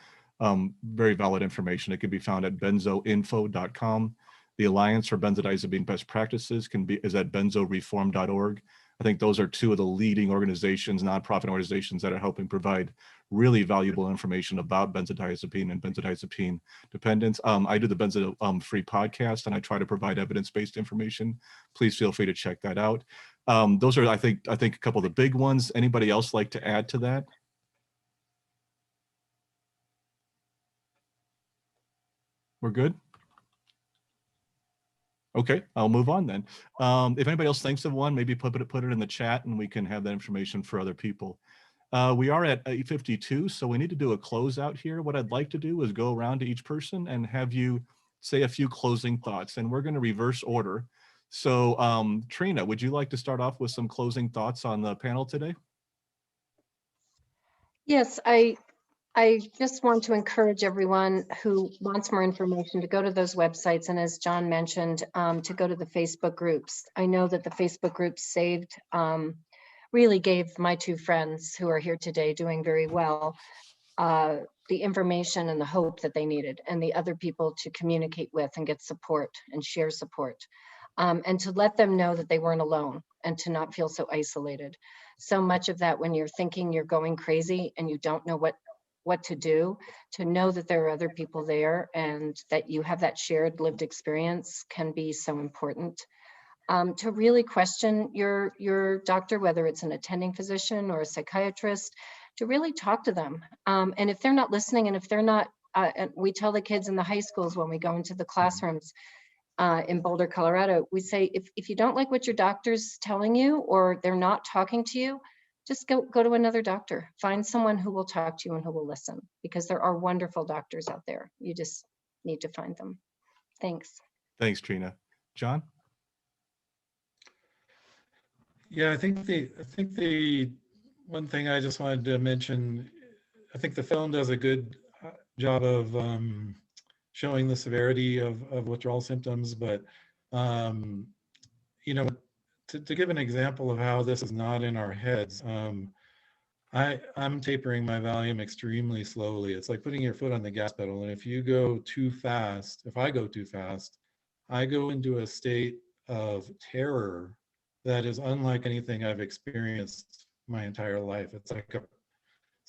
very valid information. It can be found at benzoinfo.com. The Alliance for Benzodiazepine Best Practices is at benzoreform.org. I think those are two of the leading organizations, nonprofit organizations, that are helping provide really valuable information about benzodiazepine and benzodiazepine dependence. I do the Benzo Free podcast, and I try to provide evidence-based information. Please feel free to check that out. Those are, I think, a couple of the big ones. Anybody else like to add to that? We're good? Okay, I'll move on then. If anybody else thinks of one, maybe put it in the chat and we can have that information for other people. We are at 8:52, so we need to do a closeout here. What I'd like to do is go around to each person and have you say a few closing thoughts, and we're going to reverse order. So Trina, would you like to start off with some closing thoughts on the panel today?
Yes, I just want to encourage everyone who wants more information to go to those websites, and as John mentioned, to go to the Facebook groups. I know that the Facebook groups really gave my two friends who are here today doing very well the information and the hope that they needed, and the other people to communicate with and get support and share support, and to let them know that they weren't alone and to not feel so isolated. So much of that, when you're thinking you're going crazy and you don't know what to do, to know that there are other people there and that you have that shared lived experience can be so important. To really question your doctor, whether it's an attending physician or a psychiatrist, to really talk to them. And if they're not listening, and if they're not, and we tell the kids in the high schools when we go into the classrooms in Boulder, Colorado, we say, if you don't like what your doctor's telling you, or they're not talking to you, just go to another doctor. Find someone who will talk to you and who will listen, because there are wonderful doctors out there. You just need to find them. Thanks.
Thanks, Trina. John?
Yeah, I think the one thing I just wanted to mention, I think the film does a good job of showing the severity of withdrawal symptoms, but you know, to give an example of how this is not in our heads, I'm tapering my Valium extremely slowly. It's like putting your foot on the gas pedal, and if you go too fast, if I go too fast, I go into a state of terror that is unlike anything I've experienced my entire life. It's like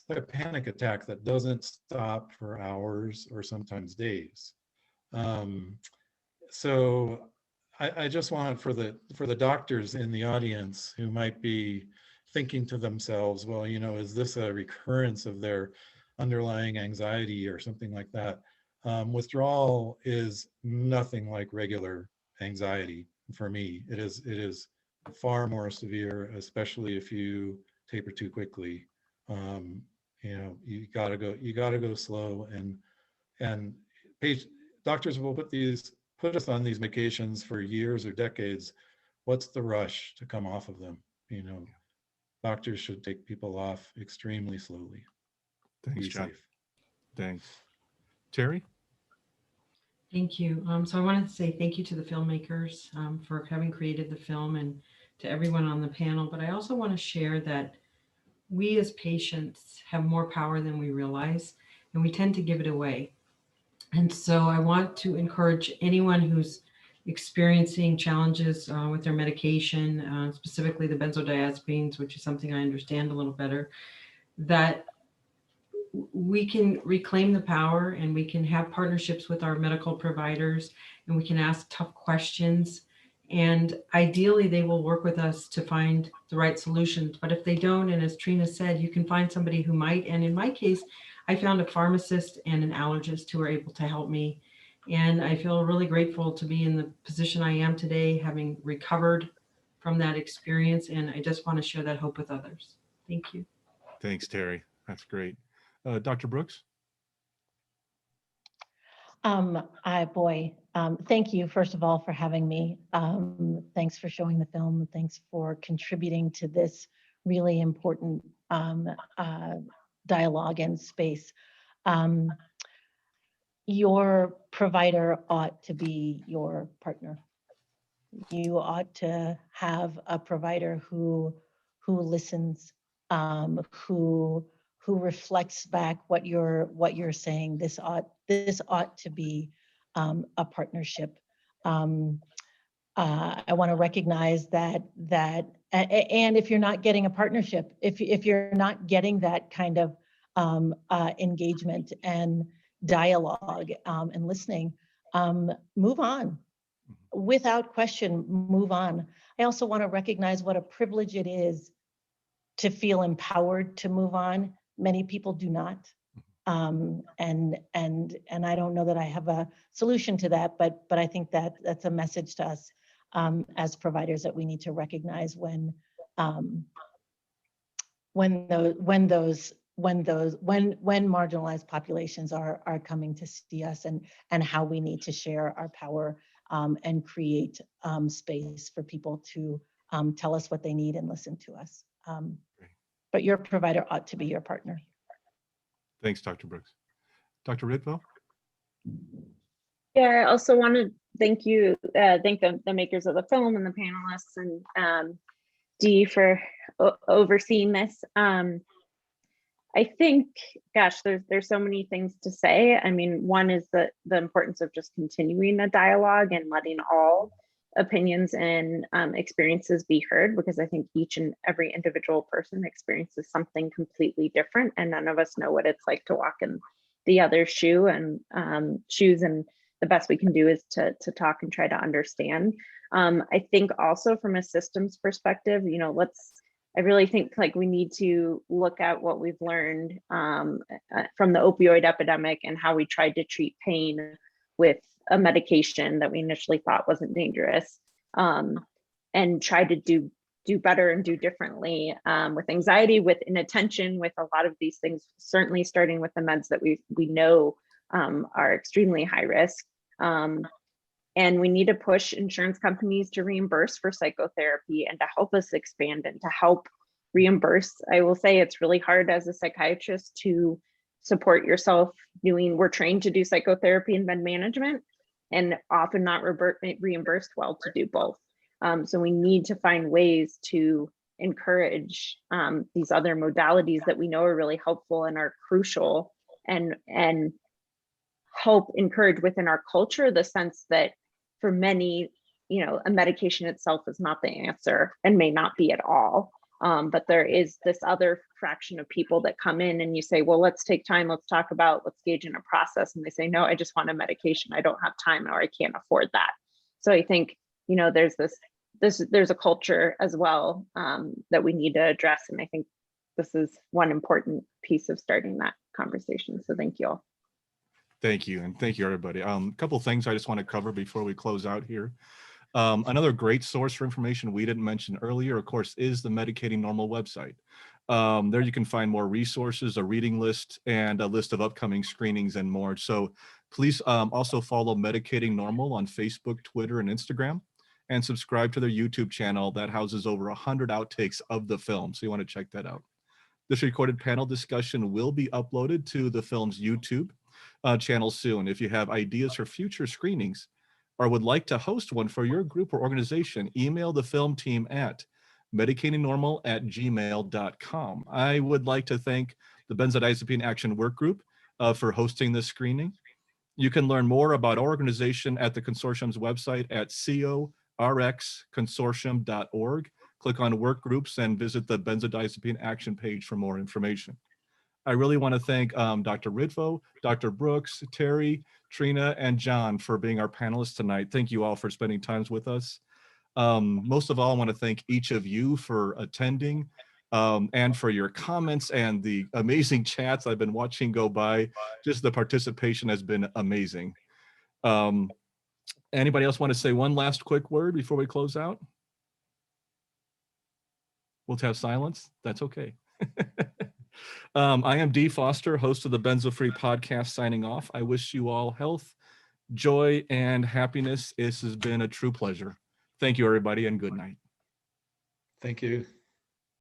a panic attack that doesn't stop for hours or sometimes days. So I just want for the doctors in the audience who might be thinking to themselves, well, you know, is this a recurrence of their underlying anxiety or something like that? Withdrawal is nothing like regular anxiety for me. It is far more severe, especially if you taper too quickly. You know, you gotta go slow, and doctors will put us on these medications for years or decades. What's the rush to come off of them? You know, doctors should take people off extremely slowly.
Thanks,
Be
John.
safe.
Thanks. Terry?
Thank you. So I wanted to say thank you to the filmmakers for having created the film, and to everyone on the panel. But I also want to share that we as patients have more power than we realize, and we tend to give it away. And so I want to encourage anyone who's experiencing challenges with their medication, specifically the benzodiazepines, which is something I understand a little better, that we can reclaim the power, and we can have partnerships with our medical providers, and we can ask tough questions. And ideally, they will work with us to find the right solutions. But if they don't, and as Trina said, you can find somebody who might. And in my case, I found a pharmacist and an allergist who were able to help me. And I feel really grateful to be in the position I am today, having recovered from that experience. And I just want to share that hope with others. Thank you.
Thanks, Terry. That's great. Dr. Brooks?
Thank you, first of all, for having me. Thanks for showing the film. Thanks for contributing to this really important dialogue and space. Your provider ought to be your partner. You ought to have a provider who listens, who reflects back what you're saying. This ought to be a partnership. I want to recognize that and if you're not getting a partnership, if you're not getting that kind of engagement and dialogue and listening, move on. Without question, move on. I also want to recognize what a privilege it is to feel empowered to move on. Many people do not. And I don't know that I have a solution to that, but I think that that's a message to us as providers that we need to recognize when marginalized populations are coming to see us, and how we need to share our power and create space for people to tell us what they need and listen to us. But your provider ought to be your partner.
Thanks, Dr. Brooks. Dr. Ritvo?
Yeah, I also want to thank you, thank the makers of the film and the panelists, and Dee for overseeing this. I think, gosh, there's so many things to say. I mean, one is the importance of just continuing a dialogue and letting all opinions and experiences be heard, because I think each and every individual person experiences something completely different, and none of us know what it's like to walk in the other's shoes, and the best we can do is to talk and try to understand. I think also from a systems perspective, I really think like we need to look at what we've learned from the opioid epidemic and how we tried to treat pain with a medication that we initially thought wasn't dangerous, and try to do better and do differently with anxiety, with inattention, with a lot of these things, certainly starting with the meds that we know are extremely high risk. And we need to push insurance companies to reimburse for psychotherapy and to help us expand and to help reimburse. I will say it's really hard as a psychiatrist to support yourself we're trained to do psychotherapy and med management, and often not reimbursed well to do both. So we need to find ways to encourage these other modalities that we know are really helpful and are crucial, and help encourage within our culture the sense that for many, a medication itself is not the answer and may not be at all. But there is this other fraction of people that come in and you say, well, let's take time, let's talk about, let's gauge in a process. And they say, no, I just want a medication. I don't have time, or I can't afford that. So I think, there's a culture as well that we need to address. And I think this is one important piece of starting that conversation. So thank you all.
Thank you. And thank you, everybody. A couple of things I just want to cover before we close out here. Another great source for information we didn't mention earlier, of course, is the Medicating Normal website. There you can find more resources, a reading list, and a list of upcoming screenings and more. So please also follow Medicating Normal on Facebook, Twitter, and Instagram, and subscribe to their YouTube channel that houses over 100 outtakes of the film. So you want to check that out. This recorded panel discussion will be uploaded to the film's YouTube channel soon. If you have ideas for future screenings or would like to host one for your group or organization, email the film team at medicatingnormal@gmail.com. I would like to thank the Benzodiazepine Action Work Group for hosting this screening. You can learn more about our organization at the Consortium's website at corxconsortium.org. Click on work groups and visit the Benzodiazepine Action page for more information. I really want to thank Dr. Ritvo, Dr. Brooks, Terry, Trina, and John for being our panelists tonight. Thank you all for spending time with us. Most of all, I want to thank each of you for attending and for your comments and the amazing chats I've been watching go by. Just the participation has been amazing. Anybody else want to say one last quick word before we close out? We'll have silence. That's okay. I am Dee Foster, host of the Benzo Free podcast, signing off. I wish you all health, joy, and happiness. This has been a true pleasure. Thank you, everybody, and good night.
Thank you.